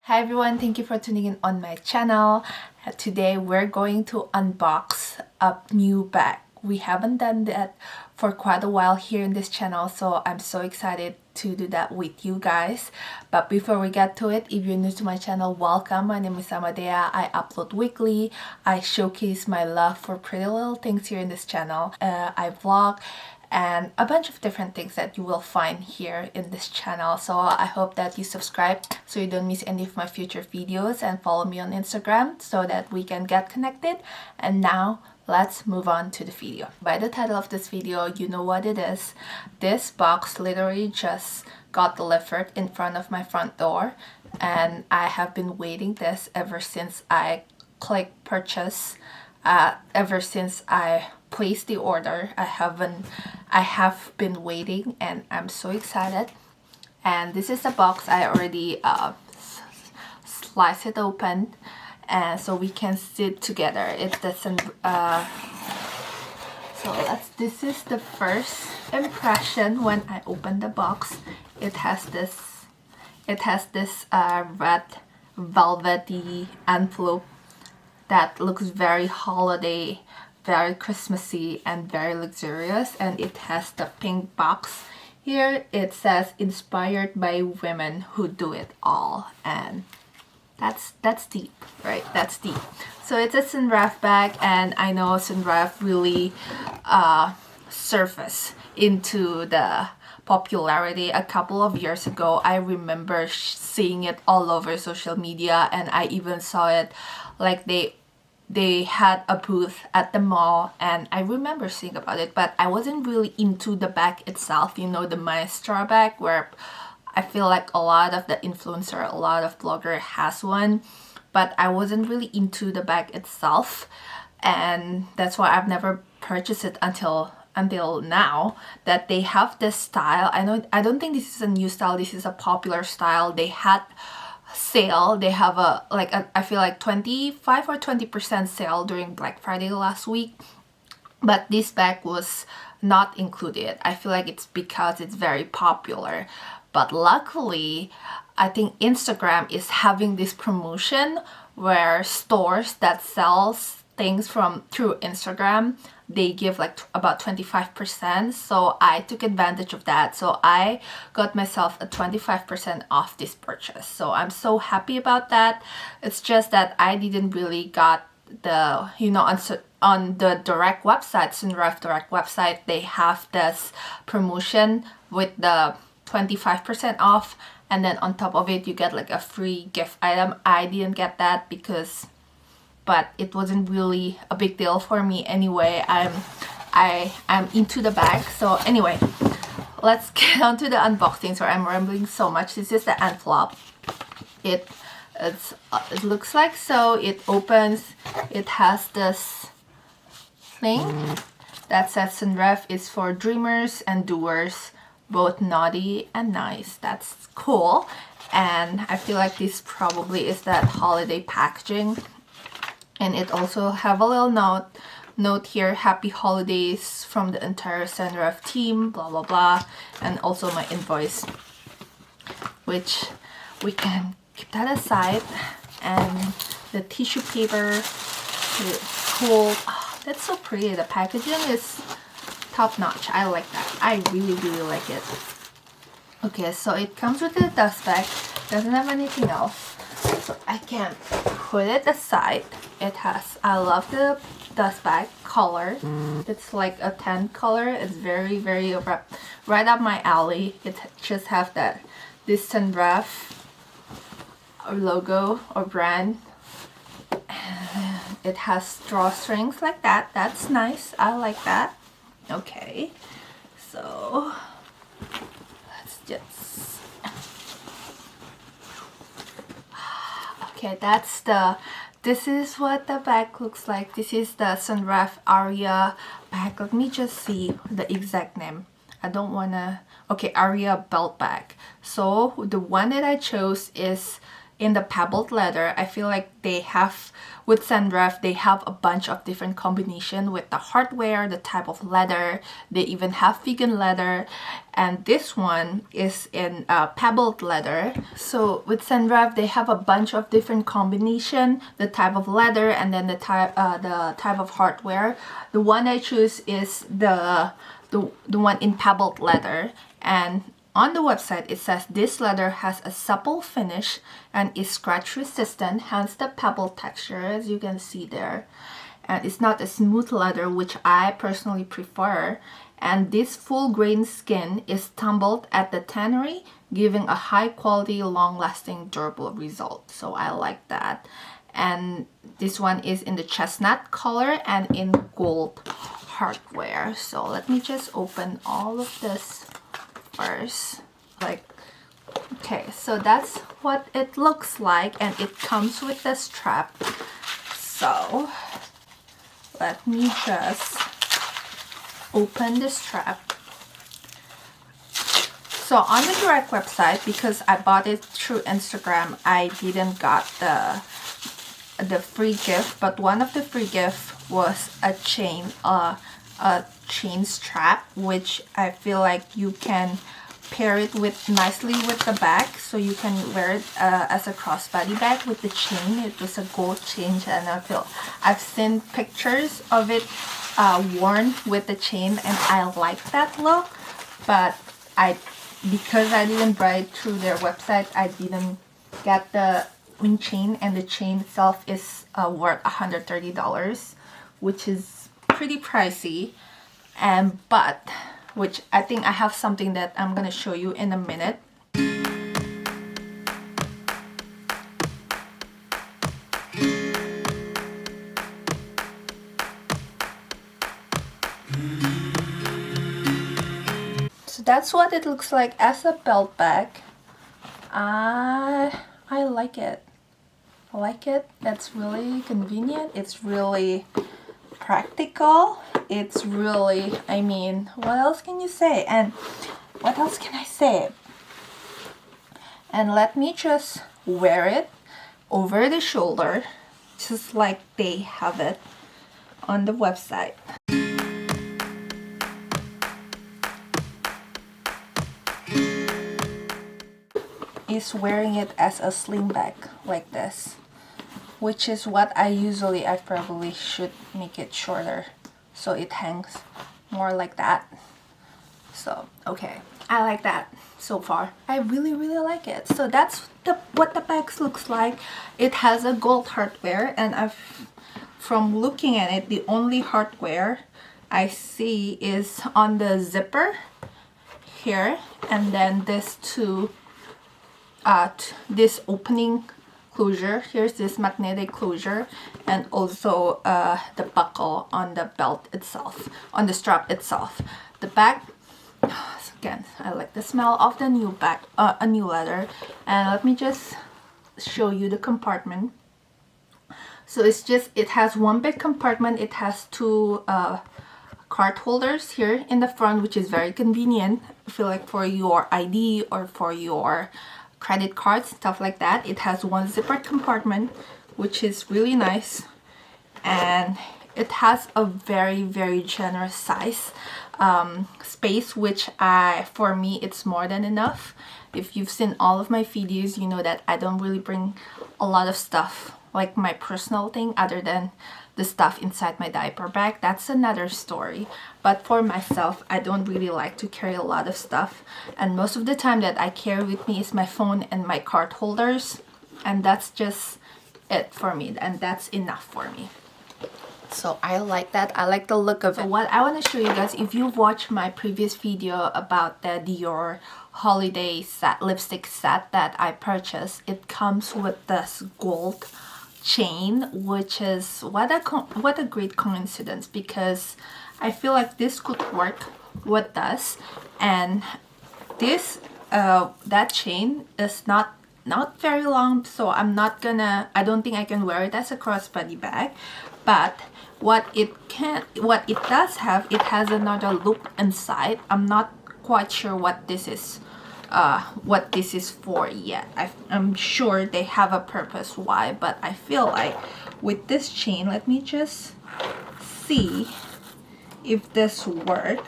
Hi everyone, thank you for tuning in on my channel. Today we're going to unbox a new bag. We haven't done that for quite a while here in this channel, so I'm so excited to do that with you guys. But before we get to it, if you're new to my channel, welcome. My name is Amadea. I upload weekly. I showcase my love for pretty little things here in this channel. I vlog and a bunch of different things that you will find here in this channel. So I hope that you subscribe so you don't miss any of my future videos, and follow me on Instagram so that we can get connected. And now let's move on to the video. By the title of this video, you know what it is. This box literally just got delivered in front of my front door, and I have been waiting this ever since I clicked purchase. Ever since I placed the order, I have been waiting, and I'm so excited. And this is a box. I already slice it open, and so we can sit together. It doesn't this is the first impression when I open the box. It has this red velvety envelope that looks very holiday, very Christmassy, and very luxurious. And it has the pink box. Here it says inspired by women who do it all, and that's deep, right? That's deep. So it's a SENREVE bag, and I know SENREVE really surfaced into the popularity a couple of years ago. I remember seeing it all over social media, and I even saw it like they had a booth at the mall, and I remember seeing about it, but I wasn't really into the bag itself, you know, the Maestra bag, where I feel like a lot of the influencer, a lot of blogger has one, but I wasn't really into the bag itself, and that's why I've never purchased it until now that they have this style. I don't think this is a new style, this is a popular style. They had sale. They have I feel like 25 or 20% sale during Black Friday last week, but this bag was not included. I feel like it's because it's very popular, but luckily I think Instagram is having this promotion where stores that sells things through Instagram, they give like about 25%. So I took advantage of that, so I got myself a 25% off this purchase. So I'm so happy about that. It's just that I didn't really got the, you know, on the direct website, SENREVE direct website, they have this promotion with the 25% off, and then on top of it you get like a free gift item. I didn't get that but it wasn't really a big deal for me anyway. I'm into the bag. So anyway, let's get on to the unboxing. So I'm rambling so much. This is the envelope. It looks like so. It opens. It has this thing that says SENREVE is for dreamers and doers, both naughty and nice. That's cool. And I feel like this probably is that holiday packaging. And it also have a little note here, happy holidays from the entire SENREVE team, blah blah blah, and also my invoice, which we can keep that aside. And the tissue paper is cool. Oh, that's so pretty. The packaging is top notch. I like that. I really like it. Okay, so it comes with a dust bag. Doesn't have anything else, so I can put it aside. I love the dust bag color. It's like a tan color. It's very right up my alley. It just have this SENREVE logo or brand. It has drawstrings like that. That's nice. I like that. Okay, so let's just, okay, this is what the bag looks like. This is the SENREVE Aria bag. Let me just see the exact name. I don't wanna, okay, Aria Belt Bag. So the one that I chose is in the pebbled leather. I feel like they have, with SENREVE, they have a bunch of different combination with the hardware, the type of leather. They even have vegan leather, and this one is in pebbled leather. So with SENREVE, they have a bunch of different combination, the type of leather, and then the type of hardware. The one I choose is the one in pebbled leather, and on the website it says this leather has a supple finish and is scratch resistant, hence the pebble texture, as you can see there. And it's not a smooth leather, which I personally prefer. And this full grain skin is tumbled at the tannery, giving a high quality, long lasting, durable result. So I like that. And this one is in the chestnut color and in gold hardware. So let me just open all of this first. Okay, so that's what it looks like, and it comes with the strap. So let me just open the strap. So on the direct website, because I bought it through Instagram, I didn't got the free gift, but one of the free gift was a chain strap, which I feel like you can pair it with nicely with the bag, so you can wear it as a crossbody bag with the chain. It was a gold chain, and I've seen pictures of it worn with the chain, and I like that look. But because I didn't buy it through their website, I didn't get the chain, and the chain itself is worth $130, which is pretty pricey. But which I think I have something that I'm gonna show you in a minute. So that's what it looks like as a belt bag. I like it. I like it. It's really convenient. It's really practical. It's really, I mean, what else can you say? And what else can I say? And let me just wear it over the shoulder, just like they have it on the website. Is wearing it as a sling bag like this, which is what I probably should make it shorter so it hangs more like that. So okay, I like that so far. I really like it. So that's what the bag looks like. It has a gold hardware, and from looking at it, the only hardware I see is on the zipper here, and then this this opening closure. Here's this magnetic closure, and also the buckle on the belt itself, on the strap itself. The bag, again, I like the smell of the new bag, a new leather. And let me just show you the compartment. So it has one big compartment. It has two card holders here in the front, which is very convenient. I feel like for your ID or for your credit cards, stuff like that. It has one zipper compartment, which is really nice, and it has a very generous size space, which for me it's more than enough. If you've seen all of my videos, you know that I don't really bring a lot of stuff, like my personal thing, other than the stuff inside my diaper bag. That's another story. But for myself, I don't really like to carry a lot of stuff, and most of the time that I carry with me is my phone and my card holders, and that's just it for me, and that's enough for me. So I like that. I like the look of it. What I want to show you guys, if you watched my previous video about the Dior holiday set, lipstick set that I purchased, it comes with this gold chain, which is what a great coincidence, because I feel like this could work with this. And this that chain is not very long, so I don't think I can wear it as a crossbody bag. But what it does have, it has another loop inside. I'm not quite sure what this is what this is for yet. I'm sure they have a purpose why, but I feel like with this chain, let me just see if this work,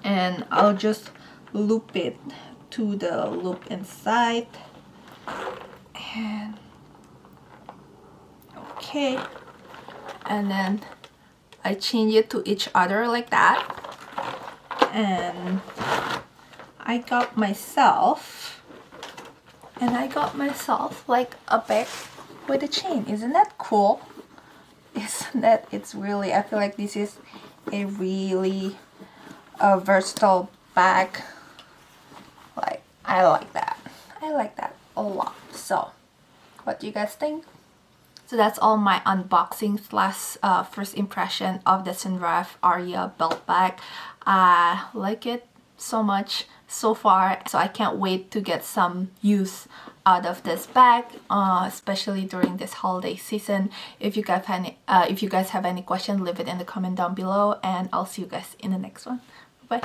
and I'll just loop it to the loop inside, and okay, and then I change it to each other like that, and I got myself like a bag with a chain. Isn't that cool? Isn't that, it's really, I feel like this is a really versatile bag. Like, I like that a lot. So what do you guys think? So that's all my unboxing slash first impression of the SENREVE Aria Belt Bag. I like it so much so far, so I can't wait to get some use out of this bag, especially during this holiday season. If you guys have any questions, leave it in the comment down below, and I'll see you guys in the next one. Bye.